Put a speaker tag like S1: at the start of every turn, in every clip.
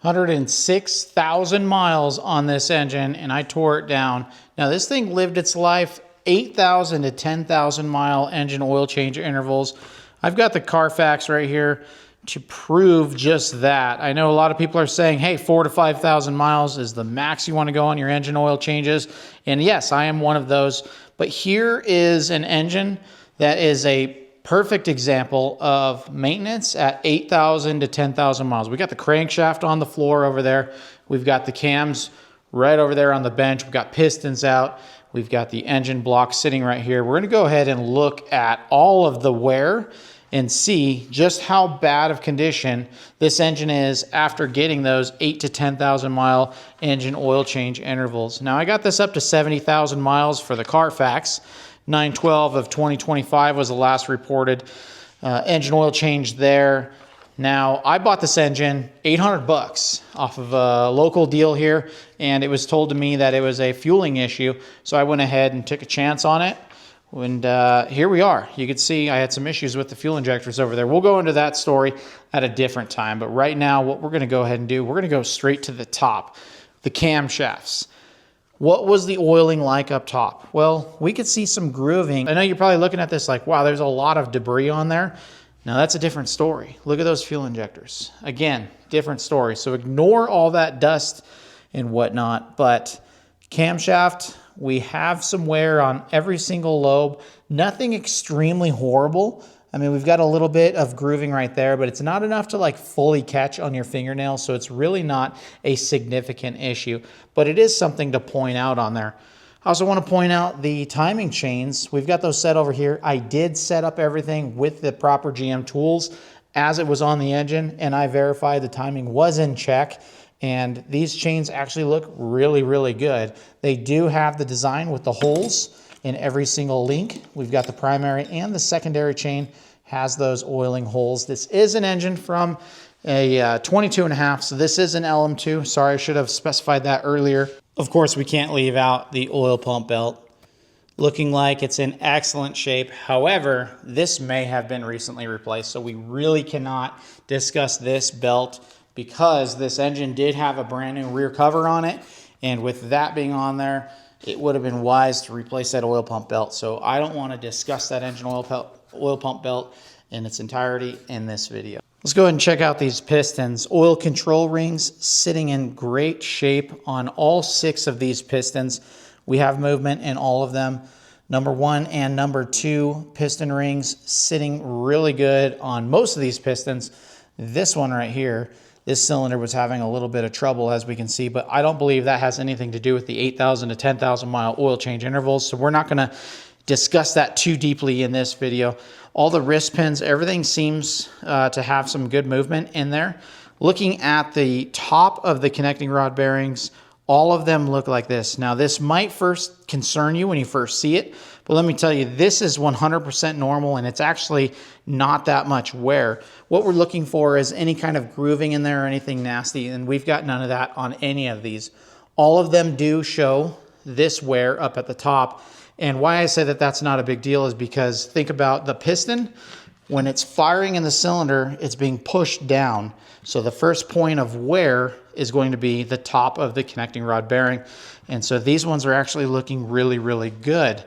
S1: 106,000 miles on this engine, and I tore it down. Now this thing lived its life 8,000 to 10,000 mile engine oil change intervals. I've got the Carfax right here to prove just that. I know a lot of people are saying, hey, 4,000 to 5,000 miles is the max you want to go on your engine oil changes. And yes, I am one of those. But here is an engine that is a perfect example of maintenance at 8,000 to 10,000 miles. We got the crankshaft on the floor over there. We've got the cams right over there on the bench. We've got pistons out. We've got the engine block sitting right here. We're going to go ahead and look at all of the wear and see just how bad of condition this engine is after getting those 8,000 to 10,000 mile engine oil change intervals. Now I got this up to 70,000 miles for the Carfax. 9/12 of 2025 was the last reported engine oil change there. Now I bought this engine $800 off of a local deal here, and it was told to me that it was a fueling issue. So I went ahead and took a chance on it. And here we are. You can see I had some issues with the fuel injectors over there. We'll go into that story at a different time. But right now, what we're going to go ahead and do, we're going to go straight to the top, the camshafts. What was the oiling like up top? Well, we could see some grooving. I know you're probably looking at this like, wow, there's a lot of debris on there. Now that's a different story. Look at those fuel injectors. Again, different story. So ignore all that dust and whatnot. But camshaft, we have some wear on every single lobe. Nothing extremely horrible. I mean, we've got a little bit of grooving right there, but it's not enough to like fully catch on your fingernail. So it's really not a significant issue, but it is something to point out on there. I also want to point out the timing chains. We've got those set over here. I did set up everything with the proper GM tools as it was on the engine, and I verified the timing was in check. And these chains actually look really, really good. They do have the design with the holes in every single link. We've got the primary and the secondary chain has those oiling holes. This is an engine from a 22.5, so this is an LM2. Sorry, I should have specified that earlier. Of course, we can't leave out the oil pump belt. Looking like it's in excellent shape. However, this may have been recently replaced, so we really cannot discuss this belt because this engine did have a brand new rear cover on it. And with that being on there, it would have been wise to replace that oil pump belt. So I don't want to discuss that engine oil pump belt in its entirety in this video. Let's go ahead and check out these pistons. Oil control rings sitting in great shape on all 6 of these pistons. We have movement in all of them. Number 1 and number 2 piston rings sitting really good on most of these pistons. This one right here, this cylinder was having a little bit of trouble, as we can see, but I don't believe that has anything to do with the 8,000 to 10,000 mile oil change intervals. So we're not going to discuss that too deeply in this video. All the wrist pins, everything seems to have some good movement in there. Looking at the top of the connecting rod bearings, all of them look like this. Now, this might first concern you when you first see it, but let me tell you, this is 100% normal, and it's actually not that much wear. What we're looking for is any kind of grooving in there or anything nasty, and we've got none of that on any of these. All of them do show this wear up at the top, and why I say that that's not a big deal is because think about the piston. When it's firing in the cylinder, it's being pushed down. So the first point of wear is going to be the top of the connecting rod bearing. And so these ones are actually looking really, really good.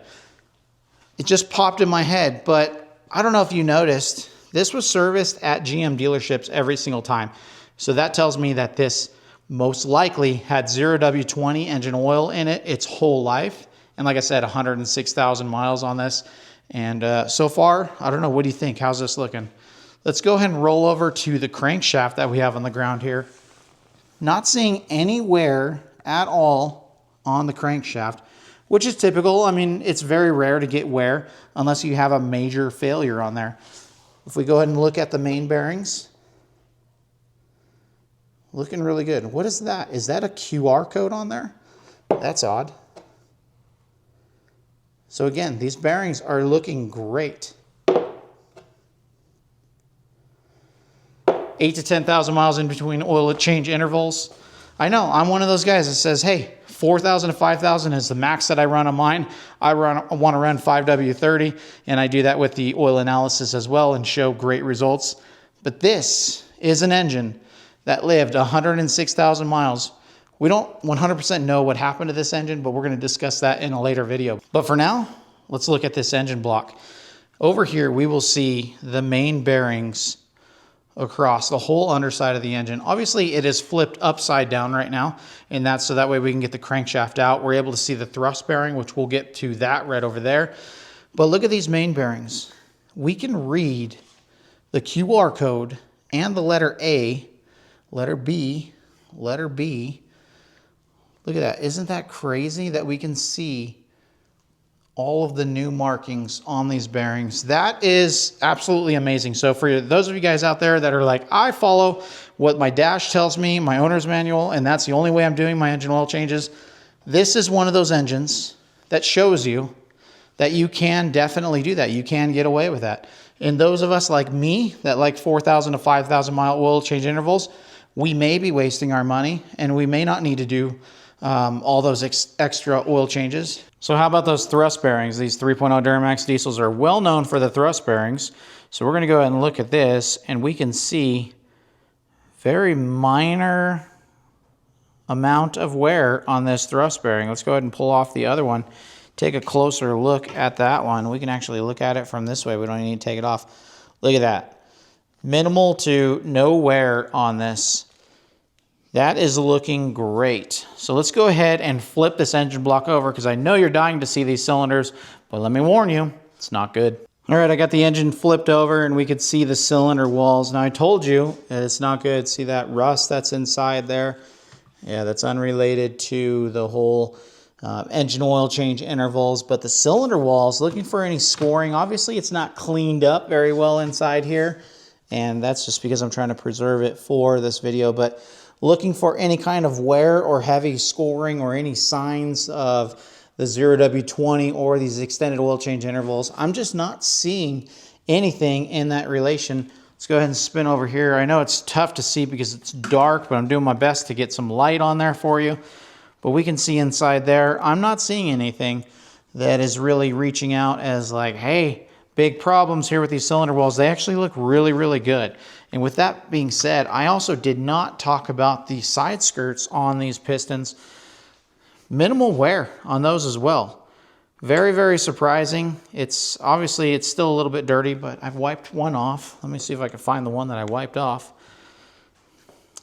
S1: It just popped in my head, but I don't know if you noticed, this was serviced at GM dealerships every single time. So that tells me that this most likely had 0W20 engine oil in it its whole life. And like I said, 106,000 miles on this. And so far, I don't know, what do you think? How's this looking? Let's go ahead and roll over to the crankshaft that we have on the ground here. Not seeing any wear at all on the crankshaft, which is typical. I mean, it's very rare to get wear unless you have a major failure on there. If we go ahead and look at the main bearings, looking really good. What is that? Is that a QR code on there? That's odd. So again, these bearings are looking great. 8,000 to 10,000 miles in between oil change intervals. I know, I'm one of those guys that says, hey, 4,000 to 5,000 is the max that I run on mine. I want to run 5W30, and I do that with the oil analysis as well and show great results. But this is an engine that lived 106,000 miles. We don't 100% know what happened to this engine, but we're going to discuss that in a later video. But for now, let's look at this engine block. Over here, we will see the main bearings across the whole underside of the engine. Obviously, it is flipped upside down right now, and that's so that way we can get the crankshaft out. We're able to see the thrust bearing, which we'll get to that right over there. But look at these main bearings. We can read the QR code and the letter A, letter B, letter B. Look at that. Isn't that crazy that we can see all of the new markings on these bearings? That is absolutely amazing. So for those of you guys out there that are like, I follow what my dash tells me, my owner's manual, and that's the only way I'm doing my engine oil changes, this is one of those engines that shows you that you can definitely do that. You can get away with that. And those of us like me that like 4,000 to 5,000 mile oil change intervals, we may be wasting our money and we may not need to do all those extra oil changes. So how about those thrust bearings? These 3.0 Duramax diesels are well known for the thrust bearings. So we're going to go ahead and look at this, and we can see very minor amount of wear on this thrust bearing. Let's go ahead and pull off the other one. Take a closer look at that one. We can actually look at it from this way. We don't need to take it off. Look at that. Minimal to no wear on this. That is looking great. So let's go ahead and flip this engine block over, because I know you're dying to see these cylinders, but let me warn you, it's not good. All right, I got the engine flipped over and we could see the cylinder walls. Now I told you that it's not good. See that rust that's inside there? Yeah, that's unrelated to the whole engine oil change intervals, but the cylinder walls, looking for any scoring. Obviously it's not cleaned up very well inside here, and that's just because I'm trying to preserve it for this video, but looking for any kind of wear or heavy scoring or any signs of the 0W20 or these extended oil change intervals. I'm just not seeing anything in that relation. Let's go ahead and spin over here. I know it's tough to see because it's dark, but I'm doing my best to get some light on there for you. But we can see inside there. I'm not seeing anything that is really reaching out as like, hey, big problems here with these cylinder walls. They actually look really, really good. And with that being said, I also did not talk about the side skirts on these pistons. Minimal wear on those as well. Very, very surprising. It's obviously, it's still a little bit dirty, but I've wiped one off. Let me see if I can find the one that I wiped off.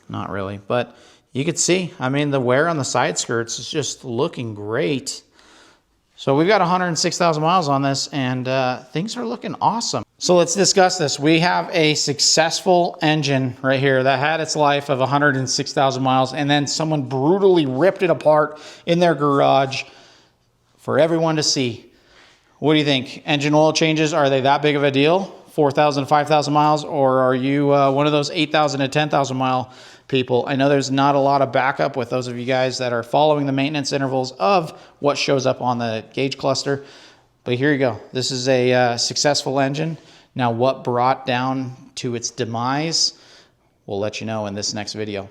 S1: Not really, but you could see, I mean, the wear on the side skirts is just looking great. So we've got 106,000 miles on this, and things are looking awesome. So let's discuss this. We have a successful engine right here that had its life of 106,000 miles, and then someone brutally ripped it apart in their garage for everyone to see. What do you think? Engine oil changes, are they that big of a deal? 4,000, 5,000 miles, or are you one of those 8,000 to 10,000 mile people? I know there's not a lot of backup with those of you guys that are following the maintenance intervals of what shows up on the gauge cluster. But here you go. This is a successful engine. Now, what brought down to its demise, we'll let you know in this next video.